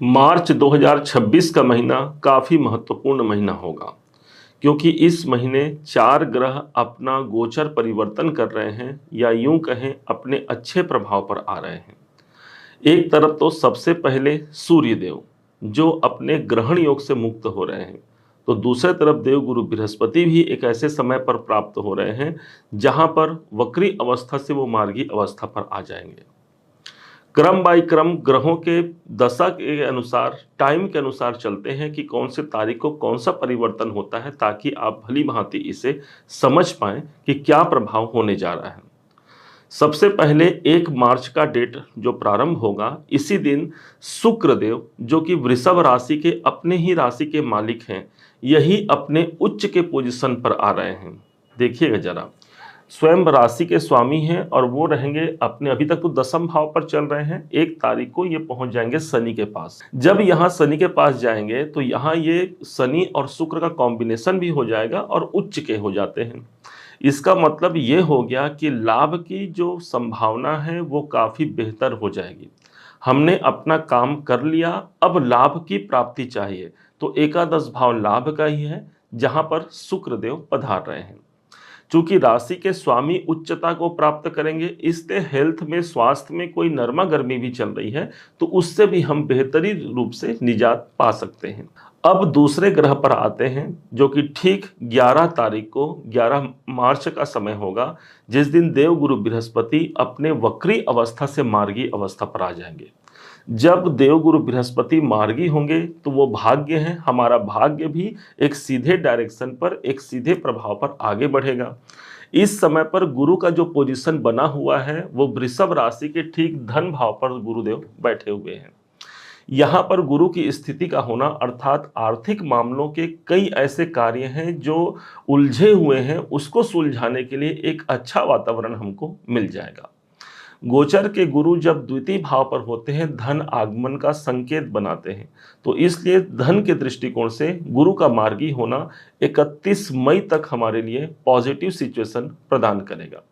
मार्च 2026 का महीना काफ़ी महत्वपूर्ण महीना होगा क्योंकि इस महीने 4 ग्रह अपना गोचर परिवर्तन कर रहे हैं या यूं कहें अपने अच्छे प्रभाव पर आ रहे हैं। एक तरफ तो सबसे पहले सूर्य देव जो अपने ग्रहण योग से मुक्त हो रहे हैं, तो दूसरे तरफ देव गुरु बृहस्पति भी एक ऐसे समय पर प्राप्त हो रहे हैं जहां पर वक्री अवस्था से वो मार्गी अवस्था पर आ जाएंगे। क्रम बाय क्रम ग्रहों के दशा के अनुसार टाइम के अनुसार चलते हैं कि कौन से तारीख को कौन सा परिवर्तन होता है ताकि आप भली भांति इसे समझ पाएं कि क्या प्रभाव होने जा रहा है। सबसे पहले 1 मार्च का डेट जो प्रारंभ होगा, इसी दिन शुक्र देव जो कि वृषभ राशि के अपने ही राशि के मालिक हैं, यही अपने उच्च के पोजीशन पर आ रहे हैं। देखिएगा जरा, स्वयं राशि के स्वामी हैं और वो रहेंगे अपने, अभी तक तो दसम भाव पर चल रहे हैं। 1 तारीख को ये पहुंच जाएंगे शनि के पास। जब यहाँ शनि के पास जाएंगे तो यहाँ ये शनि और शुक्र का कॉम्बिनेशन भी हो जाएगा और उच्च के हो जाते हैं। इसका मतलब ये हो गया कि लाभ की जो संभावना है वो काफी बेहतर हो जाएगी। हमने अपना काम कर लिया, अब लाभ की प्राप्ति चाहिए, तो एकादश भाव लाभ का ही है जहां पर शुक्र देव पधार रहे हैं। चूंकि राशि के स्वामी उच्चता को प्राप्त करेंगे, इसलिए हेल्थ में, स्वास्थ्य में कोई नरमा गर्मी भी चल रही है तो उससे भी हम बेहतरीन रूप से निजात पा सकते हैं। अब दूसरे ग्रह पर आते हैं जो कि ठीक 11 तारीख को, 11 मार्च का समय होगा, जिस दिन देव गुरु बृहस्पति अपने वक्री अवस्था से मार्गी अवस्था पर आ जाएंगे। जब देवगुरु बृहस्पति मार्गी होंगे तो वो भाग्य है, हमारा भाग्य भी एक सीधे डायरेक्शन पर, एक सीधे प्रभाव पर आगे बढ़ेगा। इस समय पर गुरु का जो पोजीशन बना हुआ है वो वृषभ राशि के ठीक धन भाव पर गुरुदेव बैठे हुए हैं। यहाँ पर गुरु की स्थिति का होना अर्थात आर्थिक मामलों के कई ऐसे कार्य हैं जो उलझे हुए हैं, उसको सुलझाने के लिए एक अच्छा वातावरण हमको मिल जाएगा। गोचर के गुरु जब द्वितीय भाव पर होते हैं, धन आगमन का संकेत बनाते हैं, तो इसलिए धन के दृष्टिकोण से गुरु का मार्गी होना 31 मई तक हमारे लिए पॉजिटिव सिचुएशन प्रदान करेगा।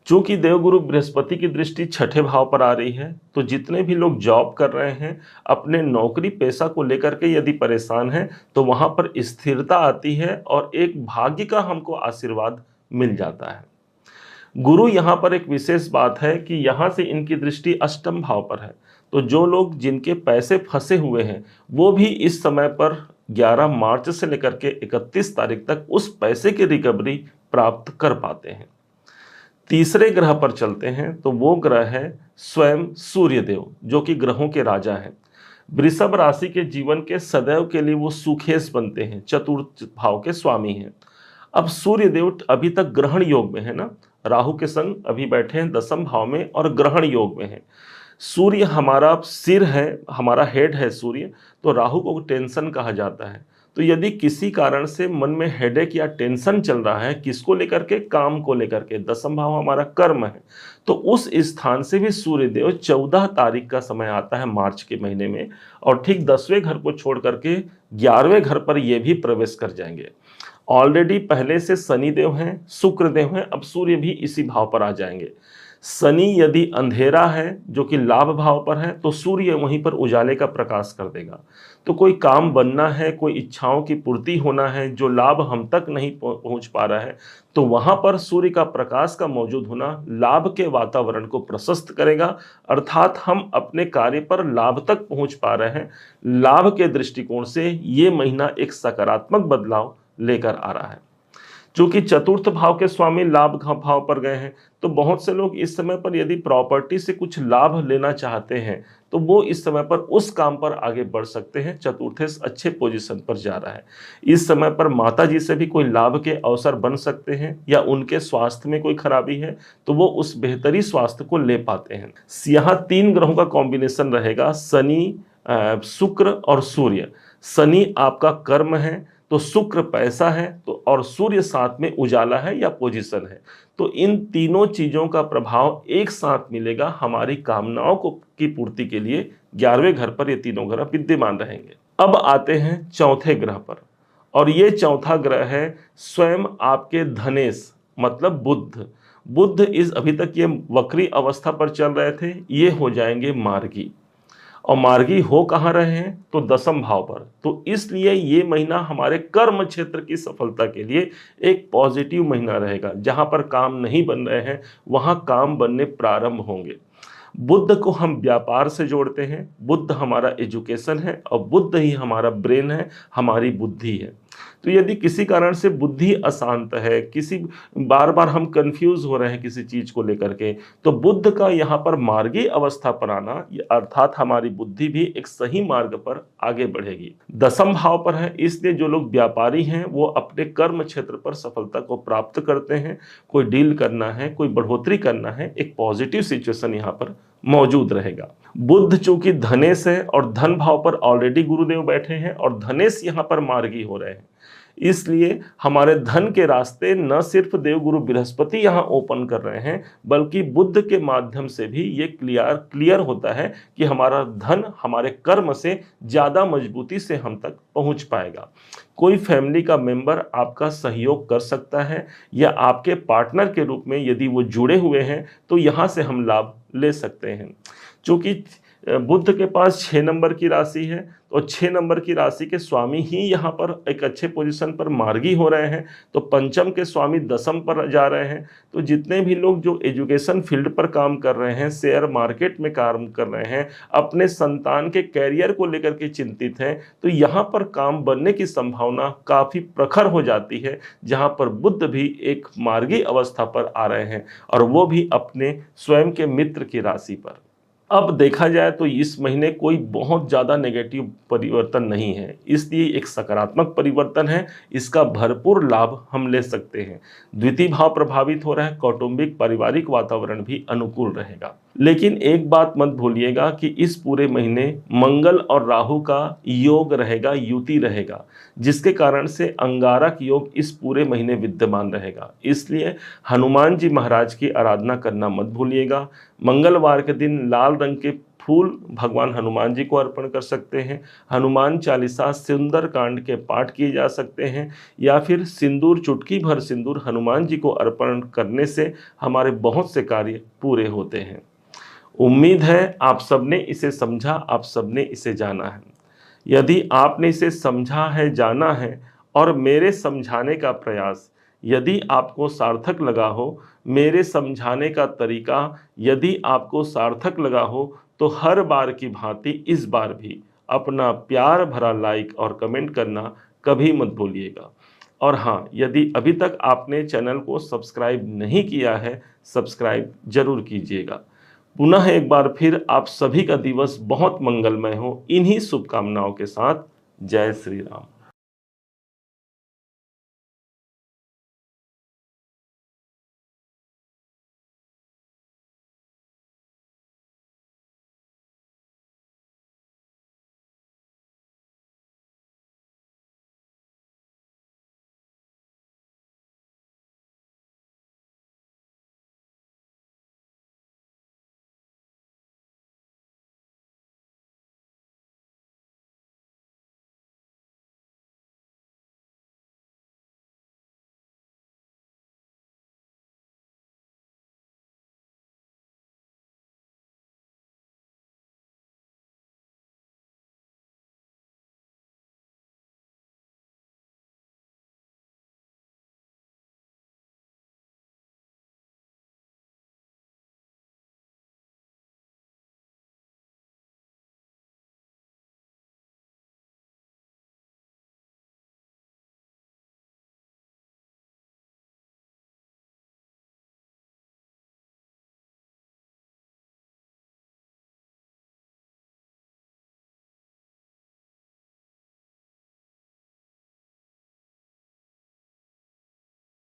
चूंकि देवगुरु बृहस्पति की दृष्टि छठे भाव पर आ रही है, तो जितने भी लोग जॉब कर रहे हैं, अपने नौकरी पेशा को लेकर के यदि परेशान हैं, तो वहां पर स्थिरता आती है और एक भाग्य का हमको आशीर्वाद मिल जाता है। गुरु यहाँ पर एक विशेष बात है कि यहाँ से इनकी दृष्टि अष्टम भाव पर है, तो जो लोग जिनके पैसे फंसे हुए हैं वो भी इस समय पर 11 मार्च से लेकर के 31 तारीख तक उस पैसे की रिकवरी प्राप्त कर पाते हैं। तीसरे ग्रह पर चलते हैं तो वो ग्रह है स्वयं सूर्य देव जो कि ग्रहों के राजा हैं। वृषभ राशि के जीवन के सदैव के लिए वो सुखेश बनते हैं, चतुर्थ भाव के स्वामी हैं। अब सूर्य देव अभी तक ग्रहण योग में है ना, राहु के संग अभी बैठे हैं दसम भाव में और ग्रहण योग में है। सूर्य हमारा सिर है, हमारा हेड है सूर्य, तो राहु को टेंशन कहा जाता है। तो यदि किसी कारण से मन में हेडेक या टेंशन चल रहा है, किसको लेकर के, काम को लेकर के, दसम भाव हमारा कर्म है, तो उस स्थान से भी सूर्य देव 14 तारीख का समय आता है मार्च के महीने में, और ठीक 10वें घर को छोड़ करके 11वें घर पर ये भी प्रवेश कर जाएंगे। ऑलरेडी पहले से शनि देव हैं, शुक्र देव हैं, अब सूर्य भी इसी भाव पर आ जाएंगे। शनि यदि अंधेरा है जो कि लाभ भाव पर है, तो सूर्य वहीं पर उजाले का प्रकाश कर देगा। तो कोई काम बनना है, कोई इच्छाओं की पूर्ति होना है, जो लाभ हम तक नहीं पहुंच पा रहा है, तो वहां पर सूर्य का प्रकाश का मौजूद होना लाभ के वातावरण को प्रशस्त करेगा, अर्थात हम अपने कार्य पर लाभ तक पहुंच पा रहे हैं। लाभ के दृष्टिकोण से ये महीना एक सकारात्मक बदलाव लेकर आ रहा है। चूंकि चतुर्थ भाव के स्वामी लाभ भाव पर गए हैं, तो बहुत से लोग इस समय पर यदि प्रॉपर्टी से कुछ लाभ लेना चाहते हैं तो वो इस समय पर उस काम पर आगे बढ़ सकते हैं। चतुर्थेश अच्छे पोजीशन पर जा रहा है। इस समय पर माता जी से भी कोई लाभ के अवसर बन सकते हैं, या उनके स्वास्थ्य में कोई खराबी है तो वो उस बेहतरी स्वास्थ्य को ले पाते हैं। यहाँ 3 ग्रहों का कॉम्बिनेशन रहेगा, शनि, शुक्र और सूर्य। शनि आपका कर्म है, तो शुक्र पैसा है, तो और सूर्य साथ में उजाला है या पोजीशन है। तो इन तीनों चीजों का प्रभाव एक साथ मिलेगा हमारी कामनाओं को की पूर्ति के लिए। 11वें घर पर ये तीनों ग्रह विद्यमान रहेंगे। अब आते हैं चौथे ग्रह पर, और ये चौथा ग्रह है स्वयं आपके धनेश, मतलब बुध। बुध इस अभी तक ये वक्री अवस्था पर चल रहे थे, ये हो जाएंगे मार्गी। और मार्गी हो कहाँ रहे हैं, तो दसम भाव पर। तो इसलिए ये महीना हमारे कर्म क्षेत्र की सफलता के लिए एक पॉजिटिव महीना रहेगा। जहां पर काम नहीं बन रहे हैं वहां काम बनने प्रारंभ होंगे। बुध को हम व्यापार से जोड़ते हैं, बुध हमारा एजुकेशन है और बुध ही हमारा ब्रेन है, हमारी बुद्धि है। तो यदि किसी कारण से बुद्धि अशांत है, किसी बार बार हम कंफ्यूज हो रहे हैं किसी चीज को लेकर के, तो बुध का यहाँ पर मार्गी अवस्था पर आना, अर्थात हमारी बुद्धि भी एक सही मार्ग पर आगे बढ़ेगी। दसम भाव पर है, इसलिए जो लोग व्यापारी हैं वो अपने कर्म क्षेत्र पर सफलता को प्राप्त करते हैं। कोई डील करना है, कोई बढ़ोतरी करना है, एक पॉजिटिव सिचुएशन यहाँ पर मौजूद रहेगा। बुध चूंकि धनेश है और धन भाव पर ऑलरेडी गुरुदेव बैठे हैं और धनेश यहाँ पर मार्गी हो रहे हैं, इसलिए हमारे धन के रास्ते न सिर्फ देवगुरु बृहस्पति यहाँ ओपन कर रहे हैं, बल्कि बुध के माध्यम से भी ये क्लियर होता है कि हमारा धन हमारे कर्म से ज्यादा मजबूती से हम तक पहुंच पाएगा। कोई फैमिली का मेंबर आपका सहयोग कर सकता है या आपके पार्टनर के रूप में यदि वो जुड़े हुए हैं तो यहाँ से हम लाभ ले सकते हैं। चूंकि बुध के पास 6 नंबर की राशि है, तो 6 नंबर की राशि के स्वामी ही यहाँ पर एक अच्छे पोजीशन पर मार्गी हो रहे हैं, तो पंचम के स्वामी दसम पर जा रहे हैं। तो जितने भी लोग जो एजुकेशन फील्ड पर काम कर रहे हैं, शेयर मार्केट में काम कर रहे हैं, अपने संतान के कैरियर को लेकर के चिंतित हैं, तो यहाँ पर काम बनने की संभावना काफ़ी प्रखर हो जाती है, जहाँ पर बुध भी एक मार्गी अवस्था पर आ रहे हैं और वो भी अपने स्वयं के मित्र की राशि पर। अब देखा जाए तो इस महीने कोई बहुत ज़्यादा नेगेटिव परिवर्तन नहीं है, इसलिए एक सकारात्मक परिवर्तन है, इसका भरपूर लाभ हम ले सकते हैं। द्वितीय भाव प्रभावित हो रहा है, कौटुंबिक पारिवारिक वातावरण भी अनुकूल रहेगा। लेकिन एक बात मत भूलिएगा कि इस पूरे महीने मंगल और राहु का योग रहेगा, युति रहेगा, जिसके कारण से अंगारक योग इस पूरे महीने विद्यमान रहेगा। इसलिए हनुमान जी महाराज की आराधना करना मत भूलिएगा। मंगलवार के दिन लाल रंग के फूल भगवान हनुमान जी को अर्पण कर सकते हैं। हनुमान चालीसा सुंदर कांड के पाठ किए जा सकते हैं, या फिर सिंदूर, चुटकी भर सिंदूर हनुमान जी को अर्पण करने से हमारे बहुत से कार्य पूरे होते हैं। उम्मीद है आप सबने इसे समझा, आप सबने इसे जाना है। यदि आपने इसे समझा है, जाना है और मेरे समझाने का प्रयास यदि आपको सार्थक लगा हो, मेरे समझाने का तरीका यदि आपको सार्थक लगा हो, तो हर बार की भांति इस बार भी अपना प्यार भरा लाइक और कमेंट करना कभी मत भूलिएगा। और हाँ, यदि अभी तक आपने चैनल को सब्सक्राइब नहीं किया है, सब्सक्राइब जरूर कीजिएगा। पुनः एक बार फिर आप सभी का दिवस बहुत मंगलमय हो, इन्हीं शुभकामनाओं के साथ। जय श्री राम।